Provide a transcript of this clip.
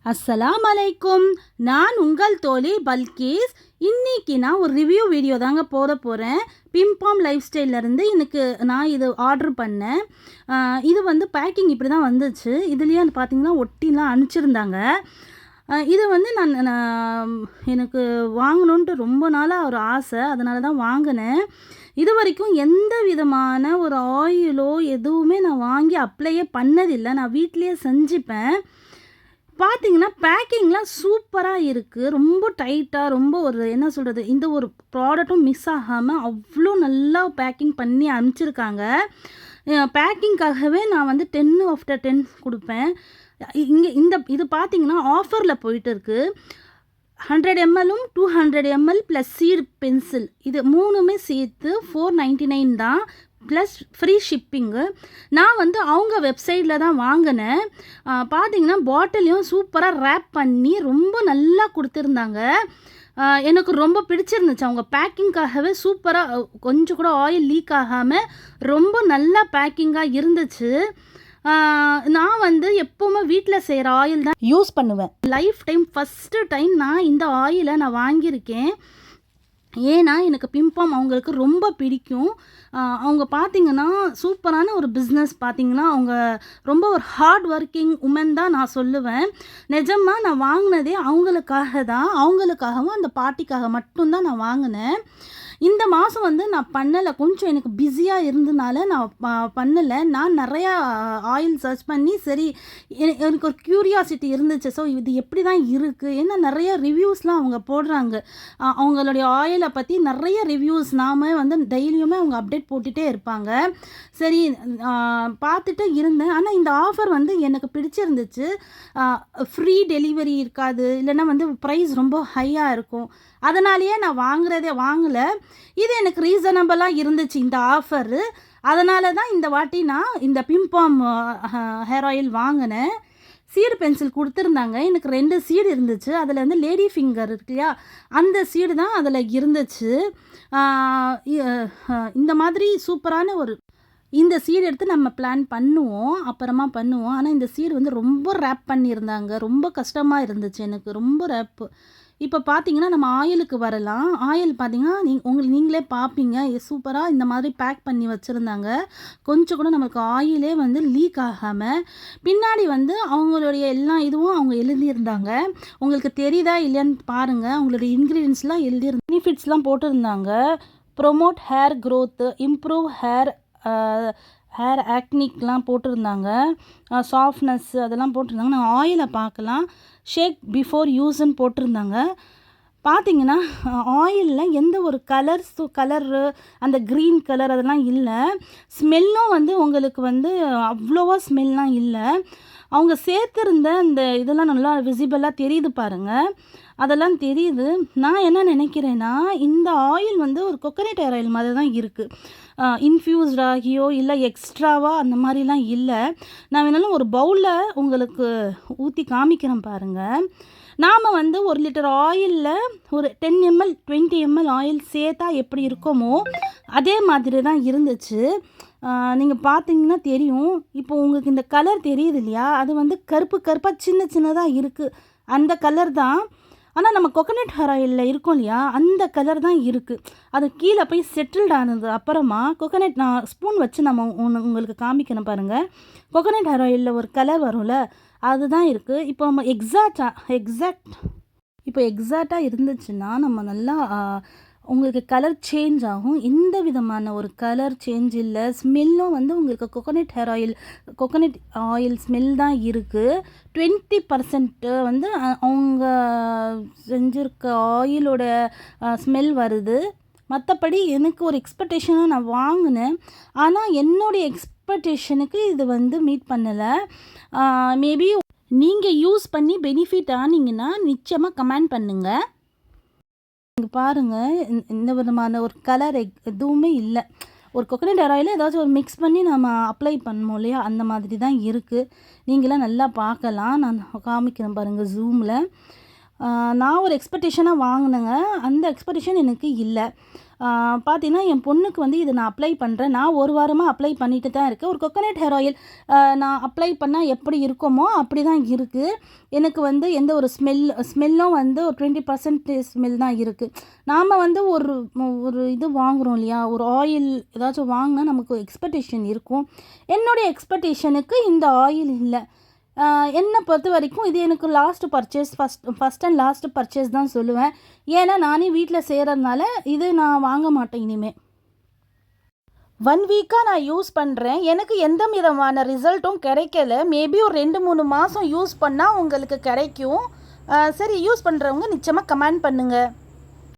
அஸ்ஸலாம் அலைக்கும். நான் உங்கள் தோழி பல்கீஸ். இன்னைக்கு நான் ஒரு ரிவ்யூ வீடியோ தாங்க போகிறேன். பிம்பாம் லைஃப் ஸ்டைல்லேருந்து எனக்கு நான் இது ஆர்டர் பண்ணேன். இது வந்து பேக்கிங் இப்படி தான் வந்துச்சு. இதுலேயே பார்த்தீங்கன்னா ஒட்டிலாம் அனுப்பிச்சிருந்தாங்க. இது வந்து நான் எனக்கு வாங்கணுன்ட்டு ரொம்ப நாளாக ஒரு ஆசை, அதனால தான் வாங்கினேன். இது வரைக்கும் எந்த விதமான ஒரு ஆயிலோ எதுவுமே நான் வாங்கி அப்ளையே பண்ணதில்லை. நான் வீட்டிலையே செஞ்சுப்பேன். பார்த்தீங்கன்னா பேக்கிங்லாம் சூப்பராக இருக்குது. ரொம்ப டைட்டாக, ரொம்ப ஒரு என்ன சொல்கிறது, இந்த ஒரு ப்ராடக்ட்டும் மிஸ் ஆகாமல் அவ்வளோ நல்லா பேக்கிங் பண்ணி அனுப்பிச்சிருக்காங்க. பேக்கிங்காகவே நான் வந்து 10/10 கொடுப்பேன். இது பார்த்தீங்கன்னா ஆஃபரில் போயிட்டு இருக்குது. 100 mlலும் 200 ml ப்ளஸ் சீட் பென்சில், இது மூணுமே சேர்த்து 499 தான், ப்ளஸ் ஃப்ரீ ஷிப்பிங்கு. நான் வந்து அவங்க வெப்சைட்டில் தான் வாங்கினேன். பார்த்தீங்கன்னா பாட்டிலையும் சூப்பராக ரேப் பண்ணி ரொம்ப நல்லா கொடுத்துருந்தாங்க. எனக்கு ரொம்ப பிடிச்சிருந்துச்சு. அவங்க பேக்கிங்காகவே சூப்பராக, கொஞ்சம் கூட ஆயில் லீக் ஆகாமல் ரொம்ப நல்லா பேக்கிங்காக இருந்துச்சு. நான் வந்து எப்போவுமே வீட்டில் செய்கிற ஆயில் தான் யூஸ் பண்ணுவேன். லைஃப் டைம் ஃபஸ்ட்டு டைம் நான் இந்த ஆயிலை நான் வாங்கியிருக்கேன். ஏன்னா எனக்கு பிம்பாம் அவங்களுக்கு ரொம்ப பிடிக்கும். அவங்க பார்த்திங்கன்னா சூப்பரான ஒரு பிஸ்னஸ். பார்த்திங்கன்னா அவங்க ரொம்ப ஒரு ஹார்ட் ஒர்க்கிங் உமன் தான் நான் சொல்லுவேன். நிஜமாக நான் வாங்கினதே அவங்களுக்காகவும் அந்த பார்ட்டிக்காக மட்டும்தான் நான் வாங்கினேன். இந்த மாதம் வந்து நான் பண்ணலை, கொஞ்சம் எனக்கு பிஸியாக இருந்தனால நான் பண்ணலை. நான் நிறையா ஆயில் சர்ச் பண்ணி, சரி எனக்கு ஒரு க்யூரியாசிட்டி இருந்துச்சு. ஸோ இது எப்படி தான் இருக்குது, ஏன்னா நிறைய ரிவ்யூஸ்லாம் அவங்க போடுறாங்க. அவங்களுடைய ஆயிலை பற்றி நிறைய ரிவ்யூஸ் நாம் வந்து டெய்லியுமே அவங்க அப்டேட் போட்டுகிட்டே இருப்பாங்க. சரி பார்த்துட்டு இருந்தேன். ஆனால் இந்த ஆஃபர் வந்து எனக்கு பிடிச்சிருந்துச்சு. ஃப்ரீ டெலிவரி இருக்காது, இல்லைன்னா வந்து ப்ரைஸ் ரொம்ப ஹையாக இருக்கும். அதனாலேயே நான் வாங்கலை. இது எனக்கு ரீசனபிளாக இருந்துச்சு இந்த ஆஃபரு. அதனால தான் இந்த வாட்டி நான் இந்த பிம்பாம் ஹேர் ஆயில் வாங்கினேன். சீடு பென்சில் கொடுத்துருந்தாங்க. எனக்கு 2 சீடு இருந்துச்சு. அதில் வந்து லேடி ஃபிங்கர் இருக்கு இல்லையா, அந்த சீடு தான் அதில் இருந்துச்சு. இந்த மாதிரி சூப்பரான இந்த சீடு எடுத்து நம்ம அப்புறமா பண்ணுவோம். ஆனால் இந்த சீடு வந்து ரொம்ப ரேப் பண்ணியிருந்தாங்க. ரொம்ப கஷ்டமாக இருந்துச்சு எனக்கு, ரொம்ப ரேப்பு. இப்போ பார்த்தீங்கன்னா நம்ம ஆயிலுக்கு வரலாம். ஆயில் பார்த்தீங்கன்னா நீங்களே பார்ப்பீங்க, சூப்பராக இந்த மாதிரி பேக் பண்ணி வச்சுருந்தாங்க. கொஞ்சம் கூட நமக்கு ஆயிலே வந்து லீக் ஆகாமல். பின்னாடி வந்து அவங்களுடைய எல்லா இதுவும் அவங்க எழுதியிருந்தாங்க. உங்களுக்கு தெரியுதா இல்லையான்னு பாருங்கள். அவங்களுடைய இன்க்ரீடியன்ஸ்லாம் பெனிஃபிட்ஸ்லாம் போட்டிருந்தாங்க. Promote hair growth, improve hair ஆக்னிக்லாம் போட்டிருந்தாங்க. சாஃப்ட்னஸ் அதெல்லாம் போட்டிருந்தாங்க. நான் ஆயிலை பார்க்கலாம். ஷேக் பிஃபோர் யூஸ்ன்னு போட்டிருந்தாங்க. பார்த்தீங்கன்னா ஆயிலில் எந்த ஒரு கலரு அந்த க்ரீன் கலர் அதெல்லாம் இல்லை. ஸ்மெல்லும் வந்து உங்களுக்கு வந்து அவ்வளோவா ஸ்மெல்லாம் இல்லை. அவங்க சேர்த்துருந்த அந்த இதெல்லாம் நல்லா விசிபிளாக தெரியுது பாருங்கள், அதெல்லாம் தெரியுது. நான் என்ன நினைக்கிறேன்னா, இந்த ஆயில் வந்து ஒரு கொக்கனட் ஹேர் ஆயில் மாதிரி தான் இருக்குது. இன்ஃப்யூஸ்ட் ஆகியோ இல்லை எக்ஸ்ட்ராவாக அந்த மாதிரிலாம் இல்லை. நான் வேணாலும் ஒரு பவுலில் உங்களுக்கு ஊற்றி காமிக்கிறேன் பாருங்கள். நாம் வந்து 1 லிட்டர் ஆயிலில் ஒரு 10 ml 20 ml ஆயில் சேர்த்தா எப்படி இருக்குமோ அதே மாதிரி தான் இருந்துச்சு. நீங்கள் பார்த்தீங்கன்னா தெரியும். இப்போ உங்களுக்கு இந்த கலர் தெரியுது இல்லையா, அது வந்து கருப்பாக சின்னதாக இருக்குது, அந்த கலர் தான். ஆனால் நம்ம கொக்கனட் ஹேர் ஆயிலில் இருக்கும் இல்லையா, அந்த கலர் தான் இருக்குது. அது கீழே போய் செட்டில்ட் ஆனது அப்புறமா நான் ஸ்பூன் வச்சு நம்ம உங்களுக்கு காமிக்கணும் பாருங்கள். கொக்கனட் ஹேர் ஆயிலில் ஒரு கலர் வரும்ல, அதுதான் இருக்குது. இப்போ நம்ம எக்ஸாக்டாக இருந்துச்சுன்னா நம்ம நல்லா உங்களுக்கு கலர் சேஞ்ச் ஆகும். எந்த விதமான ஒரு கலர் சேஞ்ச் இல்லை. ஸ்மெல்லும் வந்து உங்களுக்கு கொக்கனட் ஆயில் ஸ்மெல் தான் இருக்குது. 20% வந்து அவங்க செஞ்சுருக்க ஆயிலோட ஸ்மெல் வருது. மற்றபடி எனக்கு ஒரு எக்ஸ்பெக்டேஷனாக நான் வாங்கினேன். ஆனால் என்னுடைய எக்ஸ்பெக்டேஷனுக்கு இது வந்து மீட் பண்ணலை. மேபி நீங்கள் யூஸ் பண்ணி பெனிஃபிட் ஆனீங்கன்னா நிச்சயமாக கமெண்ட் பண்ணுங்கள். இங்கே பாருங்கள், இந்த விதமான ஒரு கலர் எதுவுமே இல்லை. ஒரு கொக்கனட் ஹேர் ஆயில் ஏதாச்சும் ஒரு மிக்ஸ் பண்ணி நம்ம அப்ளை பண்ணோம் இல்லையா, அந்த மாதிரி தான் இருக்குது. நீங்களாம் நல்லா பார்க்கலாம். நான் காமிக்கிறேன் பாருங்கள் ஜூமில். நான் ஒரு எக்ஸ்பெக்டேஷனாக வாங்கினேங்க. அந்த எக்ஸ்பெக்டேஷன் எனக்கு இல்லை. பார்த்தீங்கன்னா என் பொண்ணுக்கு வந்து இதை நான் அப்ளை பண்ணுறேன். நான் ஒரு வாரமாக அப்ளை பண்ணிட்டு தான் இருக்கேன். ஒரு கோகோனட் ஹேர் ஆயில் நான் அப்ளை பண்ணால் எப்படி இருக்குமோ அப்படி தான் இருக்குது. எனக்கு வந்து எந்த ஒரு ஸ்மெல்லும் வந்து ஒரு 20% ஸ்மெல் தான் இருக்குது. நாம் வந்து ஒரு ஒரு இது வாங்குகிறோம் இல்லையா, ஒரு ஆயில் ஏதாச்சும் வாங்கினா நமக்கு எக்ஸ்பெக்டேஷன் இருக்கும். என்னுடைய எக்ஸ்பெக்டேஷனுக்கு இந்த ஆயில் இல்லை. என்னை பொறுத்த வரைக்கும் இது எனக்கு last purchase, first and last purchase தான் சொல்லுவேன். ஏன்னா நானே வீட்டில் செய்கிறதுனால இது நான் வாங்க மாட்டேன் இனிமேல். 1 வீக்காக நான் யூஸ் பண்ணுறேன். எனக்கு எந்த விதமான ரிசல்ட்டும் கிடைக்கல. மேபி ஒரு 2-3 மாதம் யூஸ் பண்ணால் உங்களுக்கு கிடைக்கும். சரி, யூஸ் பண்ணுறவங்க நிச்சயமாக கமெண்ட் பண்ணுங்கள்.